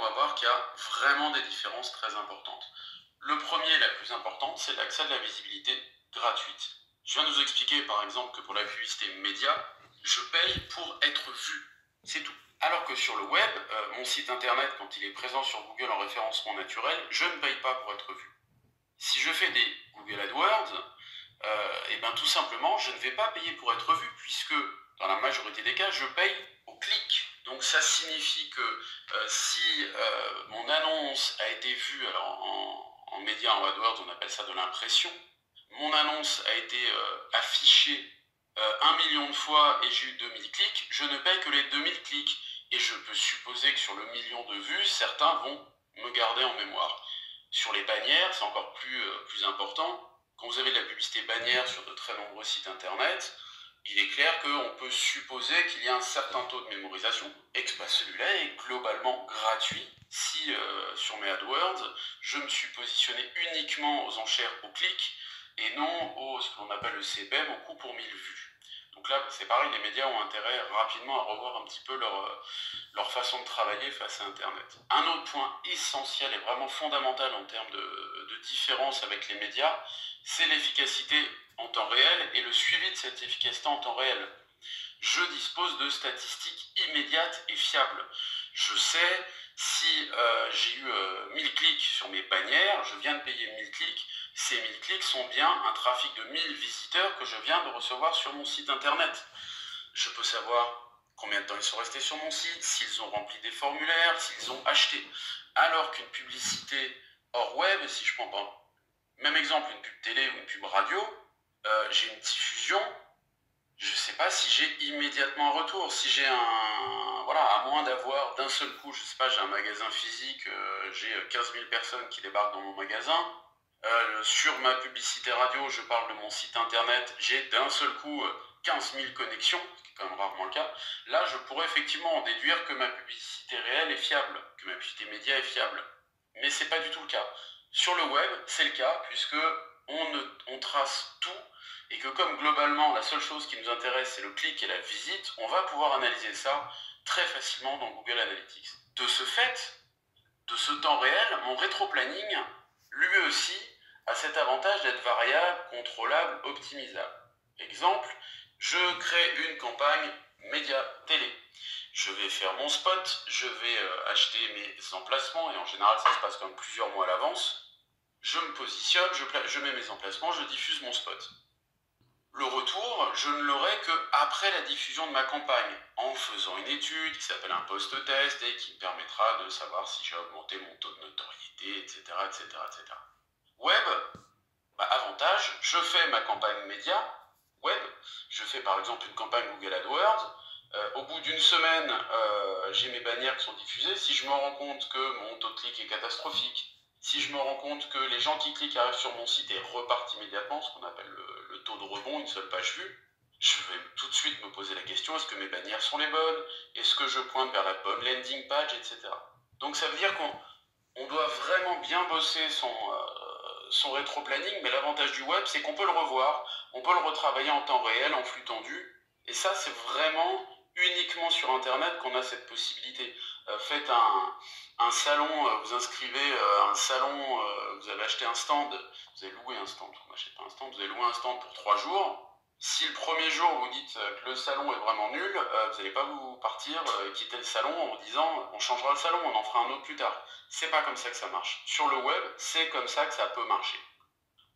va voir qu'il y a vraiment des différences très importantes. Le premier, la plus importante, c'est l'accès de la visibilité gratuite. Je viens de vous expliquer par exemple que pour la publicité média, je paye pour être vu. C'est tout. Alors que sur le web, mon site internet, quand il est présent sur Google en référencement naturel, je ne paye pas pour être vu. Si je fais des Google AdWords, et bien tout simplement, je ne vais pas payer pour être vu, puisque dans la majorité des cas, je paye au clic. Donc ça signifie que si mon annonce a été vue, alors en média, en AdWords, on appelle ça de l'impression, mon annonce a été affichée 1 million de fois et j'ai eu 2000 clics, je ne paye que les 2000 clics. Et je peux supposer que sur le million de vues, certains vont me garder en mémoire. Sur les bannières, c'est encore plus important. Quand vous avez de la publicité bannière sur de très nombreux sites internet, il est clair qu'on peut supposer qu'il y a un certain taux de mémorisation et que celui-là est globalement gratuit si sur mes AdWords, je me suis positionné uniquement aux enchères au clic et non au ce que l'on appelle le CPM, au coût pour 1000 vues. Donc là, c'est pareil, les médias ont intérêt rapidement à revoir un petit peu leur façon de travailler face à Internet. Un autre point essentiel et vraiment fondamental en termes de différence avec les médias, c'est l'efficacité en temps réel et le suivi de cette efficacité en temps réel. Je dispose de statistiques immédiates et fiables. Je sais si j'ai eu 1000 clics sur mes bannières, je viens de payer 1000 clics, ces 1000 clics sont bien un trafic de 1000 visiteurs que je viens de recevoir sur mon site internet. Je peux savoir combien de temps ils sont restés sur mon site, s'ils ont rempli des formulaires, s'ils ont acheté. Alors qu'une publicité hors web, si je prends pas même exemple, une pub télé ou une pub radio, j'ai une diffusion, je ne sais pas si j'ai immédiatement un retour, si j'ai un... Voilà, à moins d'avoir d'un seul coup, je ne sais pas, j'ai un magasin physique, j'ai 15 000 personnes qui débarquent dans mon magasin, sur ma publicité radio, je parle de mon site internet, j'ai d'un seul coup 15 000 connexions, ce qui est quand même rarement le cas. Là, je pourrais effectivement en déduire que ma publicité réelle est fiable, que ma publicité média est fiable. Mais ce n'est pas du tout le cas. Sur le web, c'est le cas, puisque on trace tout, et que comme globalement, la seule chose qui nous intéresse, c'est le clic et la visite, on va pouvoir analyser ça très facilement dans Google Analytics. De ce fait, de ce temps réel, mon rétro-planning, lui aussi, a cet avantage d'être variable, contrôlable, optimisable. Exemple, je crée une campagne média télé. Je vais faire mon spot, je vais acheter mes emplacements, et en général ça se passe comme plusieurs mois à l'avance. Je me positionne, je mets mes emplacements, je diffuse mon spot. Le retour, je ne l'aurai qu'après la diffusion de ma campagne, en faisant une étude qui s'appelle un post-test et qui me permettra de savoir si j'ai augmenté mon taux de notoriété, etc. etc., etc. Web, avantage, je fais ma campagne média, web, je fais par exemple une campagne Google AdWords, au bout d'une semaine, j'ai mes bannières qui sont diffusées. Si je me rends compte que mon taux de clic est catastrophique, si je me rends compte que les gens qui cliquent arrivent sur mon site et repartent immédiatement, ce qu'on appelle le taux de rebond, une seule page vue, je vais tout de suite me poser la question, est-ce que mes bannières sont les bonnes? Est-ce que je pointe vers la bonne landing page, etc. Donc ça veut dire qu'on doit vraiment bien bosser son rétro-planning, mais l'avantage du web, c'est qu'on peut le revoir, on peut le retravailler en temps réel, en flux tendu, et ça, c'est vraiment uniquement sur Internet qu'on a cette possibilité. Faites un salon, vous inscrivez un salon, vous avez acheté un stand, vous avez loué un stand, on n'achète pas un stand, vous avez loué un stand pour 3 jours. Si le premier jour vous dites que le salon est vraiment nul, vous n'allez pas vous partir quitter le salon en vous disant on changera le salon, on en fera un autre plus tard. C'est pas comme ça que ça marche. Sur le web, c'est comme ça que ça peut marcher.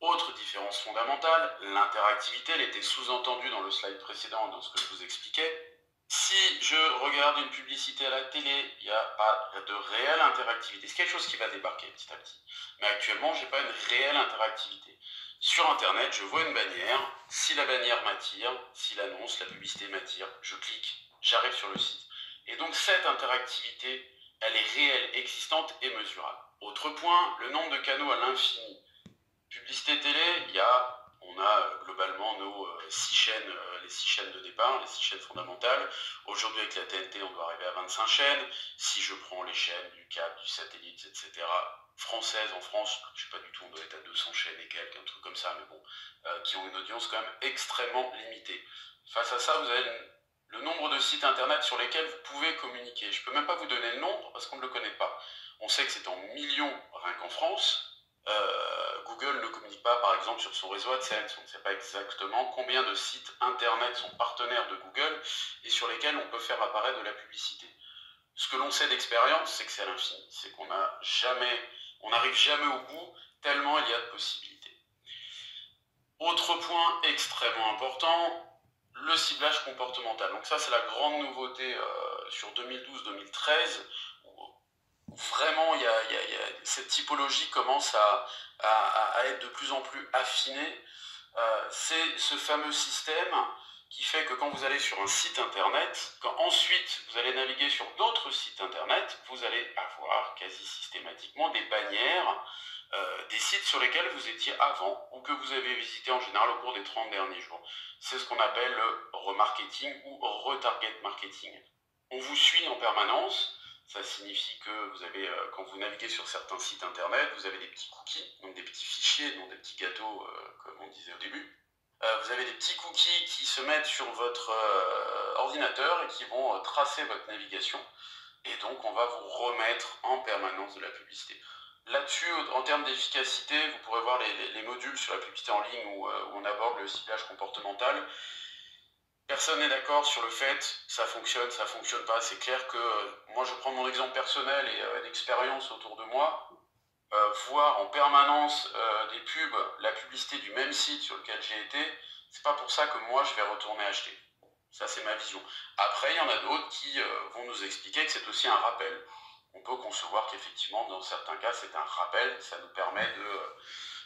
Autre différence fondamentale, l'interactivité, elle était sous-entendue dans le slide précédent, dans ce que je vous expliquais. Si je regarde une publicité à la télé, il n'y a pas de réelle interactivité. C'est quelque chose qui va débarquer petit à petit. Mais actuellement, je n'ai pas une réelle interactivité. Sur Internet, je vois une bannière. Si la bannière m'attire, si l'annonce, la publicité m'attire, je clique, j'arrive sur le site. Et donc cette interactivité, elle est réelle, existante et mesurable. Autre point, le nombre de canaux à l'infini. Publicité télé, on a globalement nos 6 chaînes, les 6 chaînes de départ, les 6 chaînes fondamentales. Aujourd'hui avec la TNT, on doit arriver à 25 chaînes. Si je prends les chaînes du câble, du satellite, etc., françaises en France, je ne sais pas du tout, on doit être à 200 chaînes et quelques, un truc comme ça, mais bon, qui ont une audience quand même extrêmement limitée. Face à ça, vous avez le nombre de sites internet sur lesquels vous pouvez communiquer. Je ne peux même pas vous donner le nombre parce qu'on ne le connaît pas. On sait que c'est en millions rien qu'en France. Google ne communique pas, par exemple, sur son réseau AdSense. On ne sait pas exactement combien de sites internet sont partenaires de Google et sur lesquels on peut faire apparaître de la publicité. Ce que l'on sait d'expérience, c'est que c'est à l'infini. C'est qu'on n'arrive jamais au bout, tellement il y a de possibilités. Autre point extrêmement important, le ciblage comportemental. Donc ça, c'est la grande nouveauté sur 2012-2013, où vraiment cette typologie commence à être de plus en plus affinée. C'est ce fameux système qui fait que quand vous allez sur un site internet, quand ensuite vous allez naviguer sur d'autres sites internet, vous allez avoir quasi systématiquement des bannières des sites sur lesquels vous étiez avant ou que vous avez visité en général au cours des 30 derniers jours. C'est ce qu'on appelle le remarketing ou retarget marketing. On vous suit en permanence. Ça signifie que vous avez, quand vous naviguez sur certains sites internet, vous avez des petits cookies, donc des petits fichiers, non des petits gâteaux, comme on disait au début. Vous avez des petits cookies qui se mettent sur votre ordinateur et qui vont tracer votre navigation. Et donc, on va vous remettre en permanence de la publicité. Là-dessus, en termes d'efficacité, vous pourrez voir les modules sur la publicité en ligne où on aborde le ciblage comportemental. Personne n'est d'accord sur le fait ça fonctionne pas. C'est clair que moi, je prends mon exemple personnel et d'expérience autour de moi. Voir en permanence des pubs, la publicité du même site sur lequel j'ai été, c'est pas pour ça que moi, je vais retourner acheter. Ça, c'est ma vision. Après, il y en a d'autres qui vont nous expliquer que c'est aussi un rappel. On peut concevoir qu'effectivement, dans certains cas, c'est un rappel. Ça nous permet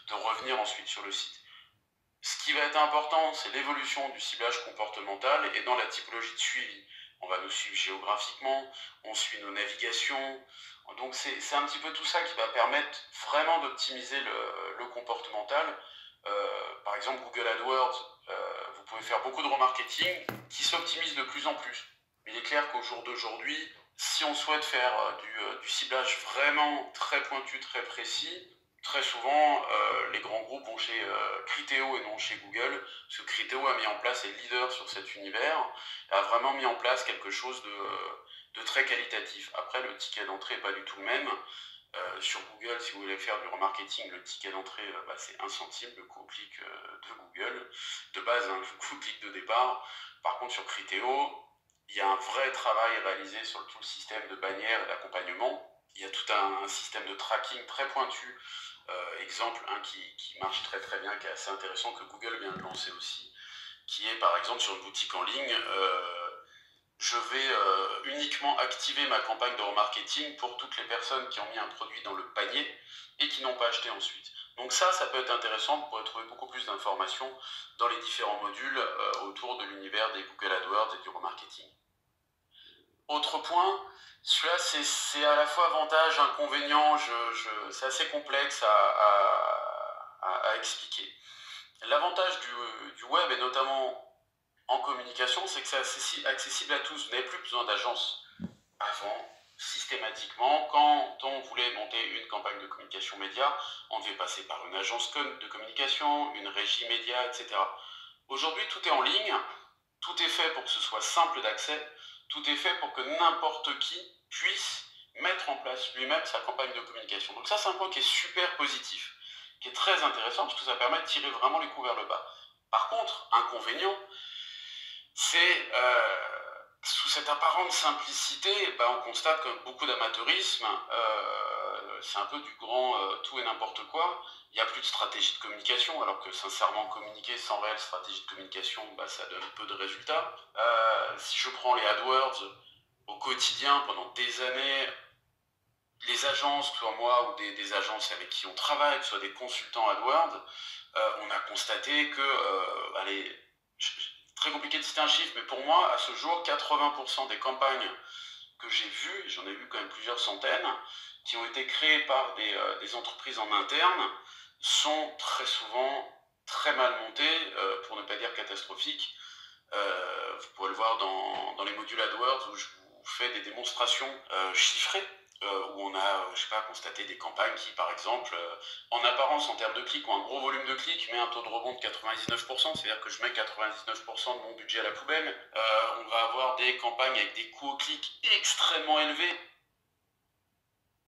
de revenir ensuite sur le site. Ce qui va être important, c'est l'évolution du ciblage comportemental et dans la typologie de suivi. On va nous suivre géographiquement, on suit nos navigations. Donc c'est un petit peu tout ça qui va permettre vraiment d'optimiser le comportemental. Par exemple, Google AdWords, vous pouvez faire beaucoup de remarketing qui s'optimise de plus en plus. Mais il est clair qu'au jour d'aujourd'hui, si on souhaite faire du ciblage vraiment très pointu, très précis, très souvent, les grands groupes vont chez Criteo et non chez Google, parce que Criteo a mis en place, est leader sur cet univers, a vraiment mis en place quelque chose de très qualitatif. Après, le ticket d'entrée n'est pas du tout le même. Sur Google, si vous voulez faire du remarketing, le ticket d'entrée, c'est 1 centime, le coût-clic de Google, de base, hein, le coût-clic de départ. Par contre, sur Criteo, il y a un vrai travail réalisé sur tout le système de bannières et d'accompagnement. Il y a tout un système de tracking très pointu. Exemple, qui marche très très bien, qui est assez intéressant, que Google vient de lancer aussi, qui est par exemple sur une boutique en ligne, je vais uniquement activer ma campagne de remarketing pour toutes les personnes qui ont mis un produit dans le panier et qui n'ont pas acheté ensuite. Donc ça peut être intéressant, vous pourrez trouver beaucoup plus d'informations dans les différents modules autour de l'univers des Google AdWords et du remarketing. Autre point, celui-là c'est à la fois avantage, inconvénient, c'est assez complexe à expliquer. L'avantage du web, et notamment en communication, c'est que c'est accessible à tous. Vous n'avez plus besoin d'agence. Avant, systématiquement, quand on voulait monter une campagne de communication média, on devait passer par une agence de communication, une régie média, etc. Aujourd'hui, tout est en ligne, tout est fait pour que ce soit simple d'accès, tout est fait pour que n'importe qui puisse mettre en place lui-même sa campagne de communication. Donc ça, c'est un point qui est super positif, qui est très intéressant, parce que ça permet de tirer vraiment les coups vers le bas. Par contre, inconvénient, c'est sous cette apparente simplicité, on constate que beaucoup d'amateurisme, c'est un peu du grand tout et n'importe quoi. Il n'y a plus de stratégie de communication, alors que sincèrement communiquer sans réelle stratégie de communication, ça donne peu de résultats. Si je prends les AdWords, au quotidien, pendant des années, les agences, que ce soit moi ou des agences avec qui on travaille, que ce soit des consultants AdWords, on a constaté que, très compliqué de citer un chiffre, mais pour moi, à ce jour, 80% des campagnes que j'ai vues, et j'en ai vu quand même plusieurs centaines, qui ont été créées par des entreprises en interne, sont très souvent très mal montées, pour ne pas dire catastrophiques. Vous pouvez le voir dans les modules AdWords où je vous fais des démonstrations chiffrées, où on a, constaté des campagnes qui, par exemple, en apparence, en termes de clics, ont un gros volume de clics, mais un taux de rebond de 99%, c'est-à-dire que je mets 99% de mon budget à la poubelle. On va avoir des campagnes avec des coûts au clic extrêmement élevés,